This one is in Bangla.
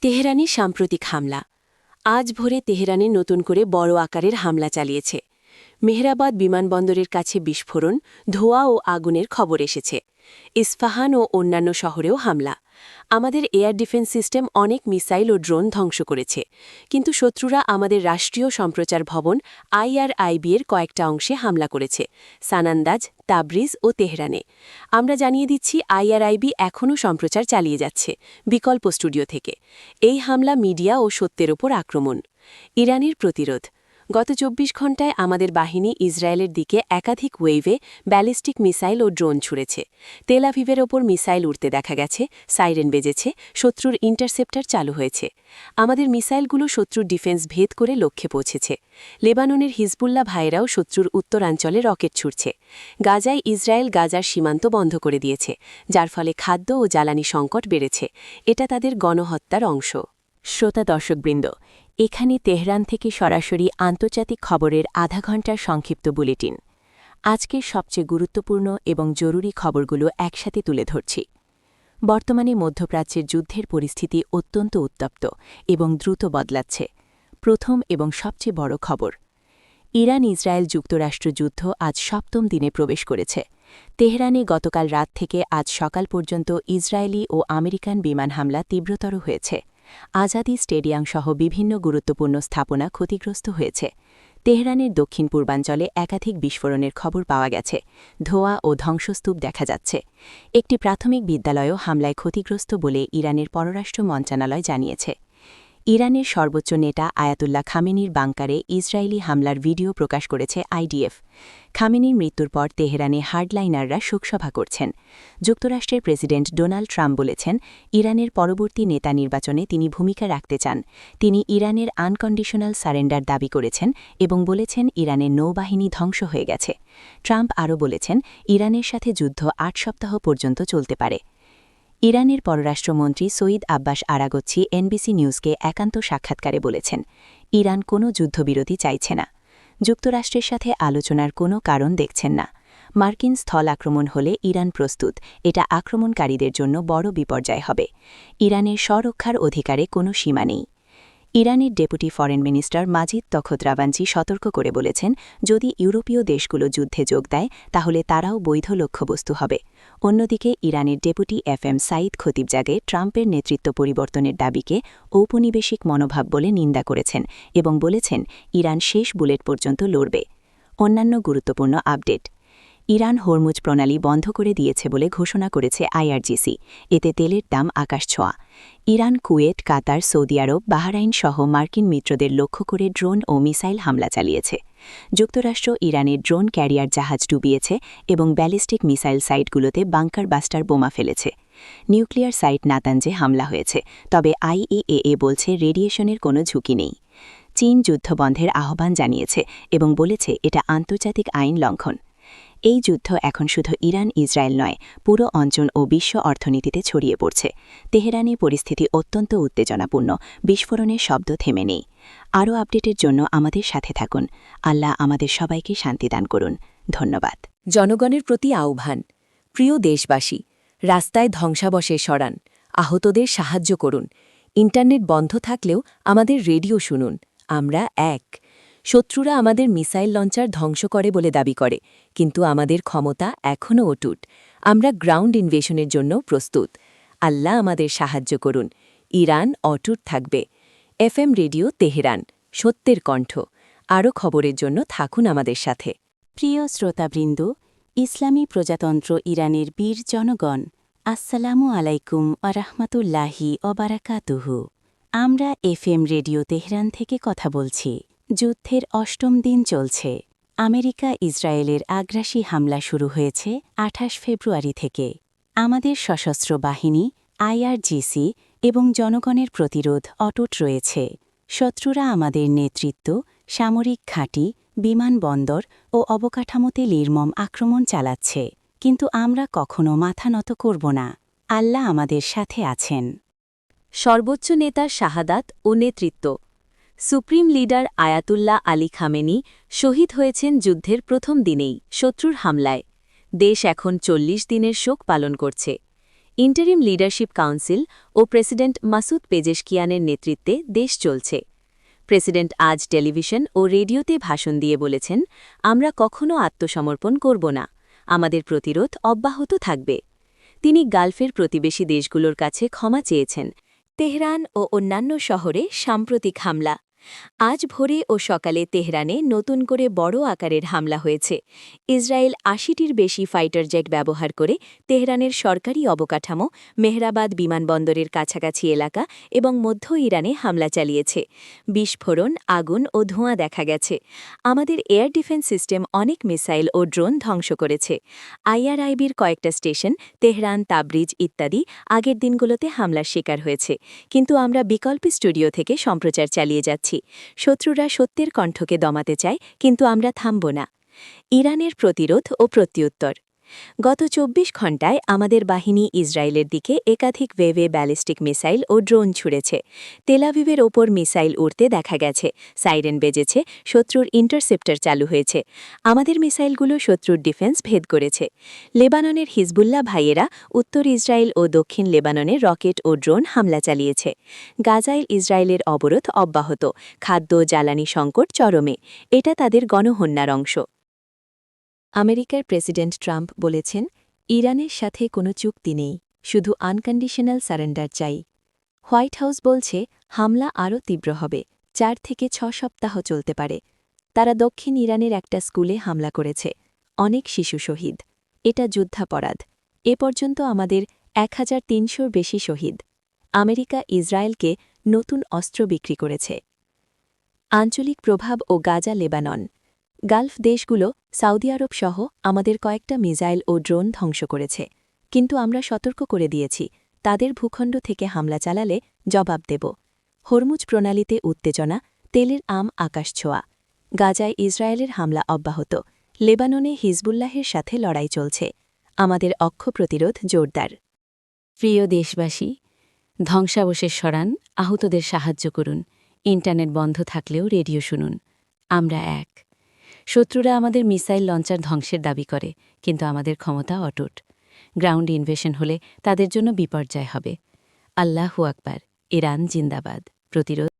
তেহরানি সাম্প্রতিক হামলা। আজ ভোরে তেহরানে নতুন করে বড় আকারের হামলা চালিয়েছে। মেহরাবাদ বিমানবন্দরের কাছে বিস্ফোরণ, ধোঁয়া ও আগুনের খবর এসেছে। ইস্পাহান ও অন্যান্য শহরেও হামলা। আমাদের এয়ার ডিফেন্স সিস্টেম অনেক মিসাইল ও ড্রোন ধ্বংস করেছে, কিন্তু শত্রুরা আমাদের রাষ্ট্রীয় সম্প্রচার ভবন IRIB এর কয়েকটা অংশে হামলা করেছে, সানান্দাজ, তাবরিজ ও তেহরানে। আমরা জানিয়ে দিচ্ছি, IRIB এখনও সম্প্রচার চালিয়ে যাচ্ছে বিকল্প স্টুডিও থেকে। এই হামলা মিডিয়া ও সত্যের ওপর আক্রমণ। ইরানের প্রতিরোধ। গত ২৪ ঘণ্টায় আমাদের বাহিনী ইসরায়েলের দিকে একাধিক ওয়েভে ব্যালিস্টিক মিসাইল ও ড্রোন ছুড়েছে। তেল আভিভের ওপর মিসাইল উড়তে দেখা গেছে, সাইরেন বেজেছে, শত্রুর ইন্টারসেপ্টার চালু হয়েছে। আমাদের মিসাইলগুলো শত্রুর ডিফেন্স ভেদ করে লক্ষ্যে পৌঁছেছে। লেবাননের হিজবুল্লাহ ভাইরাও শত্রুর উত্তরাঞ্চলে রকেট ছুড়ছে। গাজায় ইসরায়েল গাজার সীমান্ত বন্ধ করে দিয়েছে, যার ফলে খাদ্য ও জ্বালানি সংকট বেড়েছে। এটা তাদের গণহত্যার অংশ। শ্রোতা দর্শকবৃন্দ, এখানে তেহরান থেকে সরাসরি আন্তর্জাতিক খবরের আধা ঘণ্টার সংক্ষিপ্ত বুলেটিন। আজকের সবচেয়ে গুরুত্বপূর্ণ এবং জরুরি খবরগুলো একসাথে তুলে ধরছি। বর্তমানে মধ্যপ্রাচ্যের যুদ্ধের পরিস্থিতি অত্যন্ত উত্তপ্ত এবং দ্রুত বদলাচ্ছে। প্রথম এবং সবচেয়ে বড় খবর, ইরান ইসরায়েল যুক্তরাষ্ট্র যুদ্ধ আজ ৭ম দিনে প্রবেশ করেছে। তেহরানে গতকাল রাত থেকে আজ সকাল পর্যন্ত ইসরায়েলি ও আমেরিকান বিমান হামলা তীব্রতর হয়েছে। আজাদি স্টেডিয়াম সহ বিভিন্ন গুরুত্বপূর্ণ স্থাপনা ক্ষতিগ্রস্ত হয়েছে। তেহরানের দক্ষিণ পূর্বাঞ্চলে একাধিক বিস্ফোরণের খবর পাওয়া গেছে। ধোঁয়া ও ধ্বংসস্তূপ দেখা যাচ্ছে। একটি প্রাথমিক বিদ্যালয়ও হামলায় ক্ষতিগ্রস্ত বলে ইরানের পররাষ্ট্র মন্ত্রণালয় জানিয়েছে। ইরানের সর্বোচ্চ নেতা আয়াতুল্লাহ খামেনির বাংকারে ইসরায়েলি হামলার ভিডিও প্রকাশ করেছে IDF। খামেনির মৃত্যুর পর তেহরানে হার্ডলাইনাররা শোকসভা করছেন। যুক্তরাষ্ট্রের প্রেসিডেন্ট ডোনাল্ড ট্রাম্প বলেছেন, ইরানের পরবর্তী নেতা নির্বাচনে তিনি ভূমিকা রাখতে চান। তিনি ইরানের আনকন্ডিশনাল সারেন্ডার দাবি করেছেন এবং বলেছেন ইরানের নৌবাহিনী ধ্বংস হয়ে গেছে। ট্রাম্প আরও বলেছেন, ইরানের সাথে যুদ্ধ ৮ সপ্তাহ পর্যন্ত চলতে পারে। ইরানের পররাষ্ট্রমন্ত্রী সঈদ আব্বাস আরাগচ্ছি NBC নিউজকে একান্ত সাক্ষাৎকারে বলেছেন, ইরান কোনো যুদ্ধবিরতি চাইছে না। যুক্তরাষ্ট্রের সাথে আলোচনার কোনো কারণ দেখছেন না। মার্কিন স্থল আক্রমণ হলে ইরান প্রস্তুত। এটা আক্রমণকারীদের জন্য বড় বিপর্যয় হবে। ইরানের স্বরক্ষার অধিকারে কোনো সীমা নেই। ইরানের ডেপুটি ফরেন মিনিস্টার মাজিদ তখত রাভাঞ্চি সতর্ক করে বলেছেন, যদি ইউরোপীয় দেশগুলো যুদ্ধে যোগ দেয় তাহলে তারাও বৈধ লক্ষ্যবস্তু হবে। অন্যদিকে ইরানের ডেপুটি FM সাইদ খতিবজাদে ট্রাম্পের নেতৃত্ব পরিবর্তনের দাবিকে ঔপনিবেশিক মনোভাব বলে নিন্দা করেছেন এবং বলেছেন, ইরান শেষ বুলেট পর্যন্ত লড়বে। অন্যান্য গুরুত্বপূর্ণ আপডেট। ইরান হরমুজ প্রণালী বন্ধ করে দিয়েছে বলে ঘোষণা করেছে IRGC। এতে তেলের দাম আকাশছোঁয়া। ইরান, কুয়েত, কাতার, সৌদি আরব, বাহরাইন সহ মার্কিন মিত্রদের লক্ষ্য করে ড্রোন ও মিসাইল হামলা চালিয়েছে। যুক্তরাষ্ট্র ইরানের ড্রোন ক্যারিয়ার জাহাজ ডুবিয়েছে এবং ব্যালিস্টিক মিসাইল সাইটগুলোতে বাংকার বাস্টার বোমা ফেলেছে। নিউক্লিয়ার সাইট নাতাঞ্জে হামলা হয়েছে, তবে IAEA বলছে রেডিয়েশনের কোনো ঝুঁকি নেই। চীন যুদ্ধবন্ধের আহ্বান জানিয়েছে এবং বলেছে এটা আন্তর্জাতিক আইন লঙ্ঘন। এই যুদ্ধ এখন শুধু ইরান ইসরায়েল নয়, পুরো অঞ্চল ও বিশ্ব অর্থনীতিতে ছড়িয়ে পড়ছে। তেহরানে পরিস্থিতি অত্যন্ত উত্তেজনাপূর্ণ, বিস্ফোরণের শব্দ থেমে নেই। আরও আপডেটের জন্য আমাদের সাথে থাকুন। আল্লাহ আমাদের সবাইকে শান্তি দান করুন। ধন্যবাদ। জনগণের প্রতি আহ্বান। প্রিয় দেশবাসী, রাস্তায় ধ্বংসাবশেষ সরান, আহতদের সাহায্য করুন। ইন্টারনেট বন্ধ থাকলেও আমাদের রেডিও শুনুন। আমরা এক। শত্রুরা আমাদের মিসাইল লঞ্চার ধ্বংস করে বলে দাবি করে, কিন্তু আমাদের ক্ষমতা এখনও অটুট। আমরা গ্রাউন্ড ইনভেশনের জন্য প্রস্তুত। আল্লাহ আমাদের সাহায্য করুন। ইরান অটুট থাকবে। FM রেডিও তেহরান, সত্যের কণ্ঠ। আরও খবরের জন্য থাকুন আমাদের সাথে। প্রিয় শ্রোতাবৃন্দ, ইসলামী প্রজাতন্ত্র ইরানের বীর জনগণ, আসসালামু আলাইকুম আরহামাতুল্লাহি অবারাকাতুহু। আমরা FM রেডিও তেহরান থেকে কথা বলছি। যুদ্ধের ৮ম দিন চলছে। আমেরিকা ইসরায়েলের আগ্রাসী হামলা শুরু হয়েছে ২৮ ফেব্রুয়ারি থেকে। আমাদের সশস্ত্র বাহিনী, IRGC এবং জনগণের প্রতিরোধ অটুট রয়েছে। শত্রুরা আমাদের নেতৃত্ব, সামরিক ঘাঁটি, বিমানবন্দর ও অবকাঠামোতে নির্মম আক্রমণ চালাচ্ছে, কিন্তু আমরা কখনো মাথা নত করব না। আল্লাহ আমাদের সাথে আছেন। সর্বোচ্চ নেতার শাহাদাত ও নেতৃত্ব। Supreme leader Ayatollah Ali Khamenei শহীদ হয়েছেন যুদ্ধের প্রথম দিনেই শত্রুর হামলায়। দেশ এখন ৪০ দিনের শোক পালন করছে। ইন্টারিম লিডারশিপ কাউন্সিল ও প্রেসিডেন্ট মাসুদ পেজেশকিয়ানের নেতৃত্বে দেশ চলছে। প্রেসিডেন্ট আজ টেলিভিশন ও রেডিওতে ভাষণ দিয়ে বলেছেন, আমরা কখনো আত্মসমর্পণ করব না, আমাদের প্রতিরোধ অব্যাহত থাকবে। তিনি গালফের প্রতিবেশী দেশগুলোর কাছে ক্ষমা চেয়েছেন। তেহরান ও অন্যান্য শহরে সাম্প্রতিক হামলা। আজ ভোরে ও সকালে তেহরানে নতুন করে বড় আকারের হামলা হয়েছে। ইসরায়েল ৮০টির বেশি ফাইটার জেট ব্যবহার করে তেহরানের সরকারি অবকাঠামো, মেহরাবাদ বিমানবন্দরের কাছাকাছি এলাকা এবং মধ্য ইরানে হামলা চালিয়েছে। বিস্ফোরণ, আগুন ও ধোঁয়া দেখা গেছে। আমাদের এয়ার ডিফেন্স সিস্টেম অনেক মিসাইল ও ড্রোন ধ্বংস করেছে। আইআরআইবির কয়েকটা স্টেশন, তেহরান, তাবরিজ ইত্যাদি আগের দিনগুলোতে হামলার শিকার হয়েছে, কিন্তু আমরা বিকল্প স্টুডিও থেকে সম্প্রচার চালিয়ে যাচ্ছি। শত্রুরা সত্যের কণ্ঠকে দমাতে চায়, কিন্তু আমরা থামব না। ইরানের প্রতিরোধ ও প্রত্যুত্তর। গত ২৪ ঘণ্টায় আমাদের বাহিনী ইসরায়েলের দিকে একাধিক ওয়েভে ব্যালিস্টিক মিসাইল ও ড্রোন ছুড়েছে। তেলাভিভের ওপর মিসাইল উড়তে দেখা গেছে, সাইরেন বেজেছে, শত্রুর ইন্টারসেপ্টর চালু হয়েছে। আমাদের মিসাইলগুলো শত্রুর ডিফেন্স ভেদ করেছে। লেবাননের হিজবুল্লাহ ভাইয়েরা উত্তর ইসরায়েল ও দক্ষিণ লেবাননে রকেট ও ড্রোন হামলা চালিয়েছে। গাজায় ইসরায়েলের অবরোধ অব্যাহত, খাদ্য জ্বালানি সংকট চরমে। এটা তাদের গণহন্যার অংশ। আমেরিকার প্রেসিডেন্ট ট্রাম্প বলেছেন, ইরানের সাথে কোনো চুক্তি নেই, শুধু আনকন্ডিশনাল সারেন্ডার চাই। হোয়াইট হাউস বলছে, হামলা আরও তীব্র হবে, ৪ থেকে ৬ সপ্তাহ চলতে পারে। তারা দক্ষিণ ইরানের একটা স্কুলে হামলা করেছে, অনেক শিশু শহীদ। এটা যুদ্ধাপরাধ। এ পর্যন্ত আমাদের ১৩০০র বেশি শহীদ। আমেরিকা ইসরায়েলকে নতুন অস্ত্র বিক্রি করেছে। আঞ্চলিক প্রভাব ও গাজা লেবানন। গালফ দেশগুলো, সৌদি আরব সহ আমাদের কয়েকটা মিসাইল ও ড্রোন ধ্বংস করেছে, কিন্তু আমরা সতর্ক করে দিয়েছি, তাদের ভূখণ্ড থেকে হামলা চালালে জবাব দেব। হরমুজ প্রণালীতে উত্তেজনা, তেলের আকাশ ছোঁয়া। গাজায় ইসরায়েলের হামলা অব্যাহত, লেবাননে হিজবুল্লাহের সাথে লড়াই চলছে। আমাদের অক্ষ প্রতিরোধ জোরদার। প্রিয় দেশবাসী, ধ্বংসাবশেষ সরান, আহতদের সাহায্য করুন, ইন্টারনেট বন্ধ থাকলেও রেডিও শুনুন। আমরা এক। শত্রুরা আমাদের মিসাইল লঞ্চার ধ্বংসের দাবি করে, কিন্তু আমাদের ক্ষমতা অটুট। গ্রাউন্ড ইনভেশন হলে তাদের জন্য বিপর্যয় হবে। আল্লাহু আকবার। ইরান জিন্দাবাদ। প্রতিরোধ